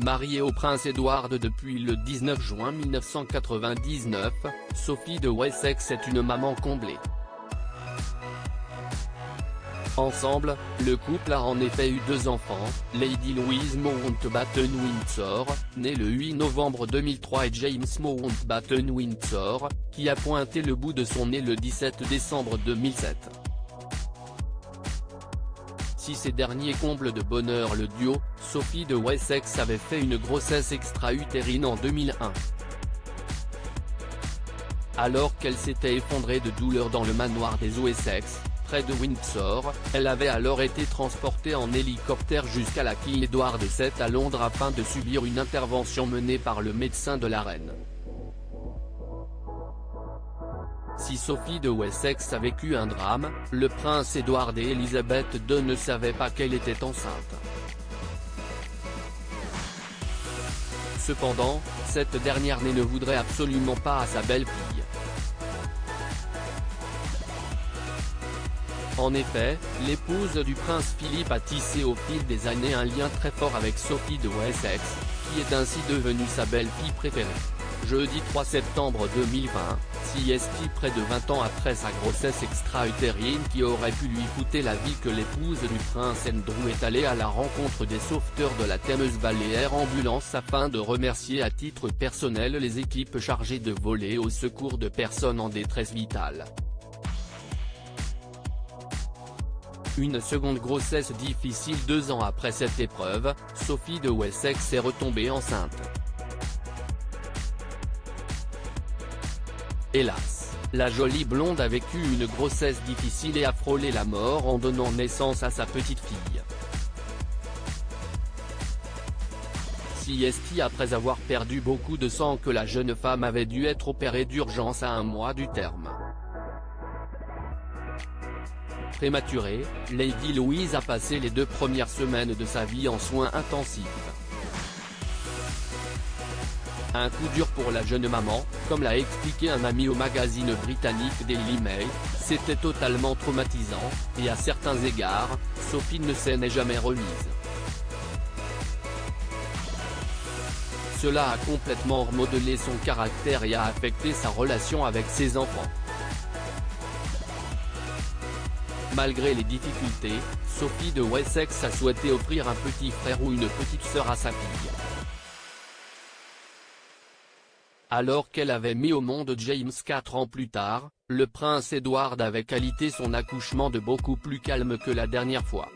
Mariée au prince Edward depuis le 19 juin 1999, Sophie de Wessex est une maman comblée. Ensemble, le couple a en effet eu 2 enfants, Lady Louise Mountbatten-Windsor, née le 8 novembre 2003 et James Mountbatten-Windsor, qui a pointé le bout de son nez le 17 décembre 2007. Si ces derniers comblent de bonheur le duo, Sophie de Wessex avait fait une grossesse extra-utérine en 2001. Alors qu'elle s'était effondrée de douleur dans le manoir des Wessex, près de Windsor, elle avait alors été transportée en hélicoptère jusqu'à la King Edward VII à Londres afin de subir une intervention menée par le médecin de la reine. Si Sophie de Wessex a vécu un drame, le prince Edward et Elizabeth II ne savaient pas qu'elle était enceinte. Cependant, cette dernière ne voudrait absolument pas à sa belle-fille. En effet, l'épouse du prince Philippe a tissé au fil des années un lien très fort avec Sophie de Wessex, qui est ainsi devenue sa belle-fille préférée. Jeudi 3 septembre 2020, CST près de 20 ans après sa grossesse extra-utérine qui aurait pu lui coûter la vie que l'épouse du prince Andrew est allée à la rencontre des sauveteurs de la Thames Valley Air Ambulance afin de remercier à titre personnel les équipes chargées de voler au secours de personnes en détresse vitale. Une seconde grossesse difficile 2 ans après cette épreuve, Sophie de Wessex est retombée enceinte. Hélas, la jolie blonde a vécu une grossesse difficile et a frôlé la mort en donnant naissance à sa petite fille. CST après avoir perdu beaucoup de sang que la jeune femme avait dû être opérée d'urgence à 1 mois du terme. Prématurée, Lady Louise a passé les 2 premières semaines de sa vie en soins intensifs. Un coup dur pour la jeune maman, comme l'a expliqué un ami au magazine britannique Daily Mail, c'était totalement traumatisant, et à certains égards, Sophie ne s'en est jamais remise. Cela a complètement remodelé son caractère et a affecté sa relation avec ses enfants. Malgré les difficultés, Sophie de Wessex a souhaité offrir un petit frère ou une petite sœur à sa fille. Alors qu'elle avait mis au monde James 4 ans plus tard, le prince Edward avait qualifié son accouchement de beaucoup plus calme que la dernière fois.